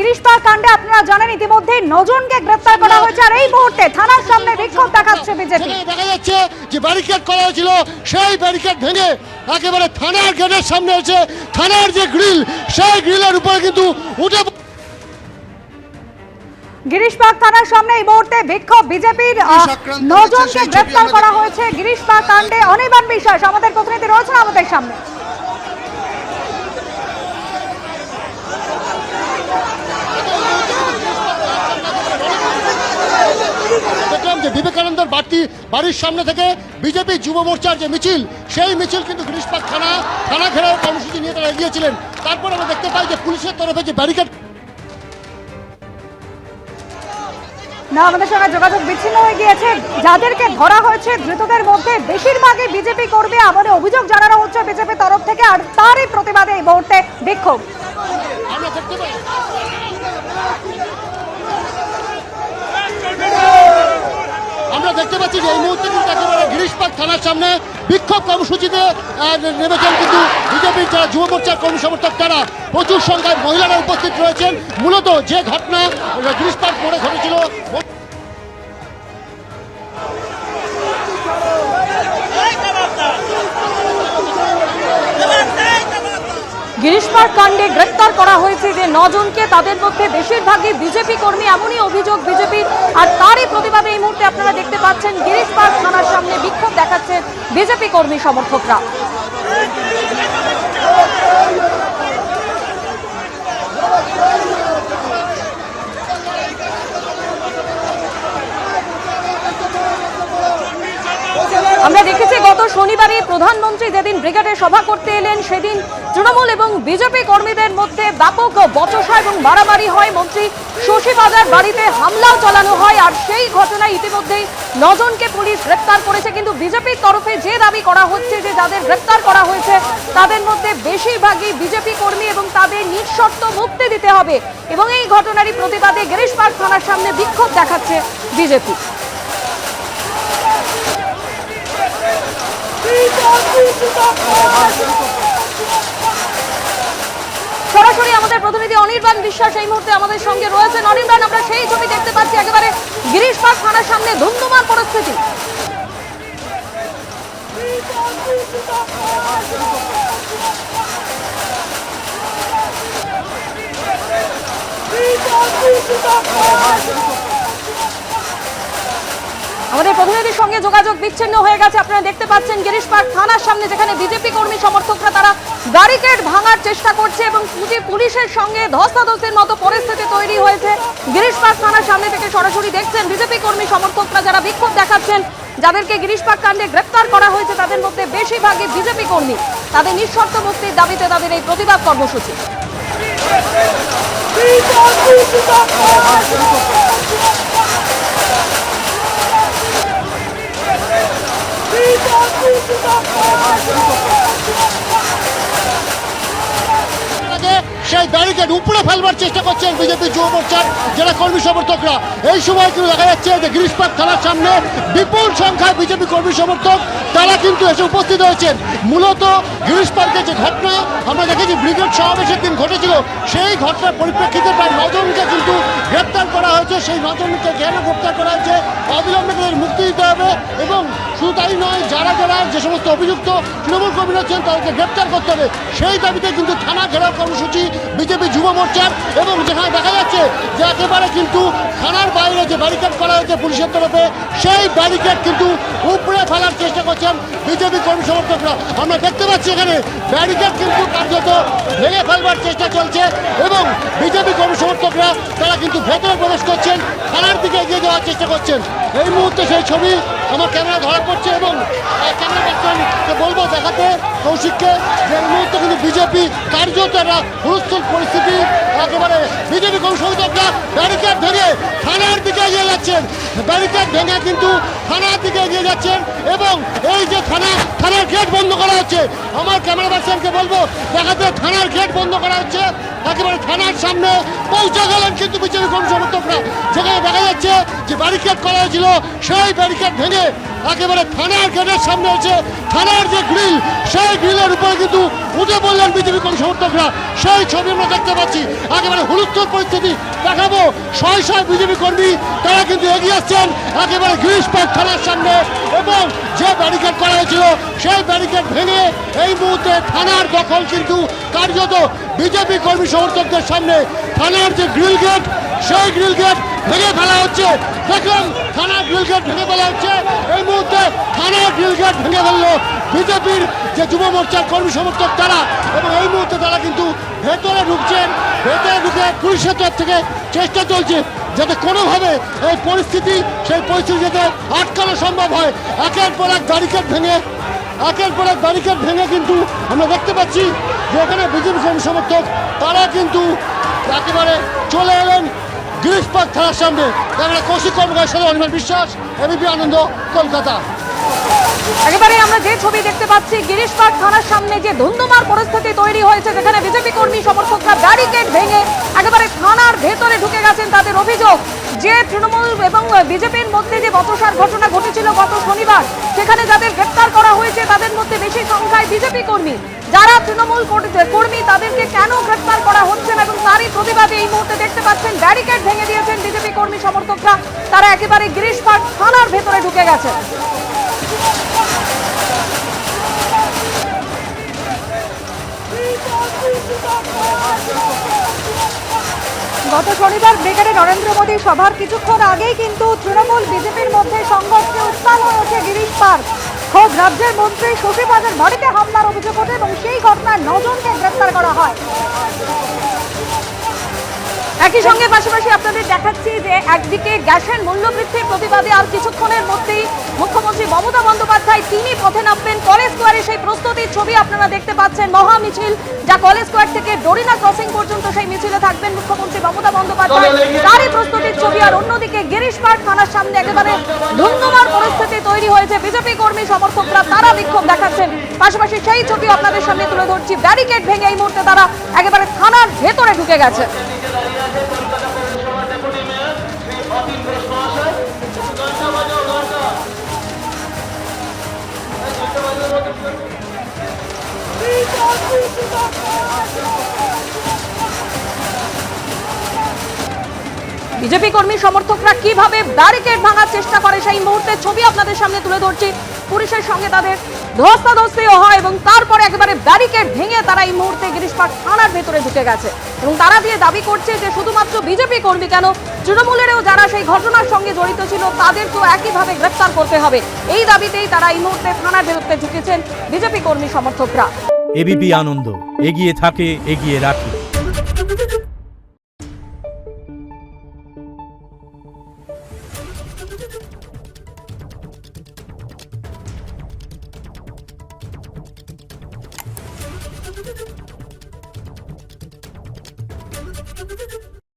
গিরিশপাড় কাণ্ডে আপনারা জানেন ইতিমধ্যে 9 জনকে গ্রেফতার করা হয়েছে আর এই মুহূর্তে থানার সামনে বিক্ষোভ দেখাচ্ছে বিজেপি। দেখা যাচ্ছে যে ব্যারিকেড করা হয়েছিল সেই ব্যারিকেড ভেঙে একেবারে থানার গেটের সামনে এসে থানার যে গ্রিল সেই গ্রিলের উপরে কিন্তু উঠে গিরিশপাড় থানার সামনে এই মুহূর্তে বিক্ষোভ বিজেপির 9 জনকে গ্রেফতার করা হয়েছে গিরিশপাড় কাণ্ডে। অনির্বাণ বিশ্বাস আমাদের প্রতিনিধি রয়েছেন আমাদের সামনে। দেখলাম যে বিবেকানন্দের বাড়ির সামনে থেকে বিজেপি যুব মোর্চার যে মিছিল সেই মিছিল কিন্তু গিরিশপাড় থানা ঘেরাও কর্মসূচি নিয়ে তারা এগিয়েছিলেন। তারপর আমরা দেখতে পাই যে পুলিশের তরফে যে ব্যারিকেড না আমাদের সঙ্গে যোগাযোগ বিচ্ছিন্ন হয়ে গিয়েছে। যাদেরকে ধরা হয়েছে ধৃতদের মধ্যে বেশিরভাগই বিজেপি কর্মী আমাদের অভিযোগ জানানো হচ্ছে বিজেপি তরফ থেকে আর তারই প্রতিবাদে এই মুহূর্তে বিক্ষোভ। আমরা দেখতে পাচ্ছি যে এই মুহূর্তে কিন্তু একেবারে গিরিশপাড় থানার সামনে বিক্ষোভ কর্মসূচিতে নেমেছেন কিন্তু বিজেপির যারা যুব মোর্চার কর্মী সমর্থক তারা প্রচুর সংখ্যায় মহিলারা উপস্থিত রয়েছেন। মূলত যে ঘটনা গিরিশপাড় মোড়ে ঘটেছিল গিরিশপাড় কাণ্ডে গ্রেফতার করা হয়েছে যে 9 জনকে, তাদের মধ্যে বেশিরভাগই বিজেপি কর্মী এমনই অভিযোগ বিজেপির আর তারই প্রতিবাদে এই মুহূর্তে আপনারা দেখতে পাচ্ছেন গিরিশপাড় থানার সামনে বিক্ষোভ দেখাচ্ছেন বিজেপি কর্মী সমর্থকরা। আমরা দেখেছি গত শনিবারই প্রধানমন্ত্রী যেদিন ব্রিগেডে সভা করতে এলেন সেদিন তৃণমূল এবং বিজেপি কর্মীদের মধ্যে ব্যাপক বচসা এবং মারামারি হয়। মন্ত্রী শশী পাজার বাড়িতে হামলাও চালানো হয় আর সেই ঘটনায় ইতিমধ্যেই 9 জনকে পুলিশ গ্রেফতার করেছে। কিন্তু বিজেপির তরফে যে দাবি করা হচ্ছে যে যাদের গ্রেফতার করা হয়েছে তাদের মধ্যে বেশিরভাগই বিজেপি কর্মী এবং তাদের নিঃশর্ত মুক্তি দিতে হবে এবং এই ঘটনারই প্রতিবাদে গিরিশপাড় থানার সামনে বিক্ষোভ দেখাচ্ছে বিজেপি। সরাসরি আমাদের প্রতিনিধি অনির্বাণ বিশ্বাস এই মুহূর্তে আমাদের সঙ্গে রয়েছেন। অনির্বাণ, আমরা সেই ছবি দেখতে পাচ্ছি একেবারে গিরিশপাড় থানার সামনে ধুমধুমার পরিস্থিতি। আমাদের প্রতিনিধির সঙ্গে যোগাযোগ বিচ্ছিন্ন হয়ে গেছে। আপনারা দেখতে পাচ্ছেন গিরিশপাড় থানার সামনে যেখানে বিজেপি কর্মী সমর্থকরা তারা ব্যারিকেড ভাঙার চেষ্টা করছে এবং পুলিশের সঙ্গে ধস্তাধস্তির মতো পরিস্থিতি তৈরি হয়েছে। গিরিশপাড় থানার সামনে থেকে সরাসরি দেখছেন বিজেপি কর্মী সমর্থকরা যারা বিক্ষোভ দেখাচ্ছেন, যাদেরকে গিরিশপাড় কাণ্ডে গ্রেফতার করা হয়েছে তাদের মধ্যে বেশিরভাগই বিজেপি কর্মী। তাদের নিঃশর্ত মুক্তির দাবিতে তাদের এই প্রতিবাদ কর্মসূচি। সেই ব্যারিকেড উপরে ফেলবার চেষ্টা করছেন বিজেপি যুব মোর্চার যারা কর্মী সমর্থকরা। এই সময় কিন্তু দেখা যাচ্ছে যে গিরিশপাড় থানার সামনে বিপুল সংখ্যায় বিজেপি কর্মী সমর্থক তারা কিন্তু এসে উপস্থিত হয়েছেন। মূলত গিরিশপাড়কে যে ঘটনা আমরা দেখেছি ব্রিগেড সমাবেশের দিন ঘটেছিল সেই ঘটনার পরিপ্রেক্ষিতে প্রায় 9 জনকে কিন্তু গ্রেপ্তার করা হয়েছে। সেই 9 জনকে কেন গ্রেপ্তার করা হয়েছে, অবিলম্বে তাদের মুক্তি দিতে হবে এবং শুধু তাই নয় যারা যে সমস্ত অভিযুক্ত তৃণমূল কর্মী রয়েছেন তাদেরকে গ্রেপ্তার করতে হবে সেই দাবিতে কিন্তু থানা ঘেরাও কর্মসূচি বিজেপি যুব মোর্চার। এবং যেখানে দেখা যাচ্ছে যে একেবারে কিন্তু থানার বাইরে যে ব্যারিকেড করা হয়েছে পুলিশের তরফে সেই ব্যারিকেড কিন্তু উপরে ফেলার চেষ্টা করছেন বিজেপি কর্মী সমর্থকরা। আমরা দেখতে পাচ্ছি এখানে ব্যারিকেড কিন্তু কার্যত ভেঙে ফেলবার চেষ্টা চলছে এবং বিজেপি কর্মী সমর্থকরা তারা কিন্তু ভেতরে প্রবেশ করছেন, থানার দিকে এগিয়ে যাওয়ার চেষ্টা করছেন। এই মুহূর্তে সেই ছবি আমার ক্যামেরা ধরা পড়ছে এবং ক্যামেরা পার্সনকে বলবো দেখাতে কৌশিককে যে এই মুহূর্তে কিন্তু বিজেপি কার্যত একটা হুলস্থুল পরিস্থিতি। একেবারে বিজেপি কর্মী সমর্থকরা ব্যারিকেড ভেঙে থানার দিকে এগিয়ে যাচ্ছেন, ব্যারিকেড ভেঙে কিন্তু থানার দিকে এগিয়ে যাচ্ছেন এবং এই যে থানার গেট বন্ধ করা হচ্ছে, আমার ক্যামেরা পার্সনকে বলবো দেখাতে, থানার গেট বন্ধ করা হচ্ছে, একেবারে থানার সামনে পৌঁছে গেলেন কিন্তু বিজেপি কর্মী সমর্থকরা, যেখানে দেখা যাচ্ছে যে ব্যারিকেড করা হয়েছিল সেই ব্যারিকেড ভেঙে একেবারে থানার গেটের সামনে হচ্ছে থানার যে গ্রিল, সেই গ্রিলের উপরে কিন্তু উঠে পড়লেন বিজেপি কর্মী সমর্থকরা। সেই ছবি আমরা দেখতে পাচ্ছি, একেবারে হুলস্থুল পরিস্থিতি দেখাবো। শয় শয় বিজেপি কর্মী তারা কিন্তু এগিয়ে আসছেন একেবারে গিরিশ পার্ক থানার সামনে এবং যে ব্যারিকেড করা হয়েছিল সেই ব্যারিকেড ভেঙে এই মুহূর্তে থানার দখল কিন্তু কার্যত বিজেপি কর্মী সমর্থকদের সামনে। থানার যে গ্রিল গেট, সেই গ্রিল গেট ভেঙে ফেলা হচ্ছে। দেখুন, থানার গ্রিল গেট ভেঙে ফেলা হচ্ছে এই মুহূর্তে। থানার গ্রিল গেট ভেঙে ফেললো বিজেপির যে যুব মোর্চার কর্মী সমর্থক তারা, এবং এই মুহূর্তে তারা কিন্তু ভেতরে ঢুকছেন। ভেতরে ঢুকে পুলিশের তরফ থেকে চেষ্টা চলছে যাতে কোনোভাবে এই পরিস্থিতি, সেই পরিস্থিতি যাতে আটকানো সম্ভব হয়। একের পর এক ব্যারিকেড ভেঙে কিন্তু আমরা দেখতে পাচ্ছি যে এখানে বিজেপি কর্মী সমর্থক তারা কিন্তু একেবারে চলে এলেন গিরিশ পার্ক থানার সামনে। ক্যামেরা কৌশিক কর্মকারের সাথে অনির্বাণ বিশ্বাস, এবিপি আনন্দ, কলকাতা। একেবারে আমরা যে ছবি দেখতে পাচ্ছি, গিরিশ পার্ক থানার সামনে যে ধুন্ধুমার পরিস্থিতি তৈরি হয়েছে, যেখানে বিজেপি কর্মী সমর্থকরা ব্যারিকেড ভেঙে একেবারে থানার ভেতরে ঢুকে গেছেন। তাদের অভিযোগ যে তৃণমূল এবং বিজেপির মধ্যে যে বচসার ঘটনা ঘটেছিল গত শনিবার, সেখানে যাদের গ্রেপ্তার করা হয়েছে তাদের মধ্যে বেশি সংখ্যায় বিজেপি কর্মী। যারা তৃণমূল কর্মী তাদেরকে কেন গ্রেপ্তার করা হচ্ছে না, এবং তারই প্রতিবাদে এই মুহূর্তে দেখতে পাচ্ছেন ব্যারিকেড ভেঙে দিয়েছেন বিজেপি কর্মী সমর্থকরা। তারা একেবারে গিরিশ পার্ক থানার ভেতরে ঢুকে গেছে। গত শনিবার ব্রিগেডে নরেন্দ্র মোদী সভার কিছুক্ষণ আগেই কিন্তু তৃণমূল বিজেপির মধ্যে সংঘর্ষে উত্তাল হয়ে ওঠে গিরিশ পার্ক। খোদ রাজ্যের মন্ত্রী শশী পাজার বাড়িতে হামলার অভিযোগ ওঠে এবং সেই ঘটনায় 9 জনকে গ্রেফতার করা হয়। একই সঙ্গে পাশাপাশি আপনাদের দেখাচ্ছি যে একদিকে গ্যাসের মূল্যবৃদ্ধির প্রতিবাদে আর কিছুক্ষণের মধ্যেই মুখ্যমন্ত্রী মমতা বন্দ্যোপাধ্যায় তিনি পথে নামবেন কলেজ স্কোয়ারে। সেই প্রস্তুতির ছবি আপনারা দেখতে পাচ্ছেন, মহা মিছিল যা কলেজ স্কোয়ার থেকে ডরিনা ক্রসিং পর্যন্ত সেই মিছিলে থাকবেন মুখ্যমন্ত্রী মমতা বন্দ্যোপাধ্যায়, তারই প্রস্তুতির ছবি। আর অন্যদিকে গিরিশ পার্ক থানার সামনে একেবারে ধুন্ধুমার পরিস্থিতি তৈরি হয়েছে, বিজেপি কর্মী সমর্থকরা তারা বিক্ষোভ দেখাচ্ছেন। পাশাপাশি সেই ছবি আপনাদের সামনে তুলে ধরছি, ব্যারিকেড ভেঙে এই মুহূর্তে তারা একেবারে থানার ভেতরে ঢুকে গেছে। বিজেপি কর্মী সমর্থকরা কিভাবে ব্যারিকেড ভাঙার চেষ্টা করে সেই মুহূর্তের ছবি আপনাদের সামনে তুলে ধরছি। পুলিশের সঙ্গে তাদের ধস্তাধস্তিও হয় এবং তারপরে একেবারে ব্যারিকেড ভেঙে তারা এই মুহূর্তে গিরিশ পার্ক থানার ভেতরে ঢুকে গেছে এবং তারা দিয়ে দাবি করছে যে শুধুমাত্র বিজেপি কর্মী কেন, তৃণমূলেরও যারা সেই ঘটনার সঙ্গে জড়িত ছিল তাদেরকেও একইভাবে গ্রেফতার করতে হবে। এই দাবিতেই তারা এই মুহূর্তে থানার ভেতরে ঢুকেছেন বিজেপি কর্মী সমর্থকরা। এবিপি আনন্দ, এগিয়ে থাকে, এগিয়ে রাখে।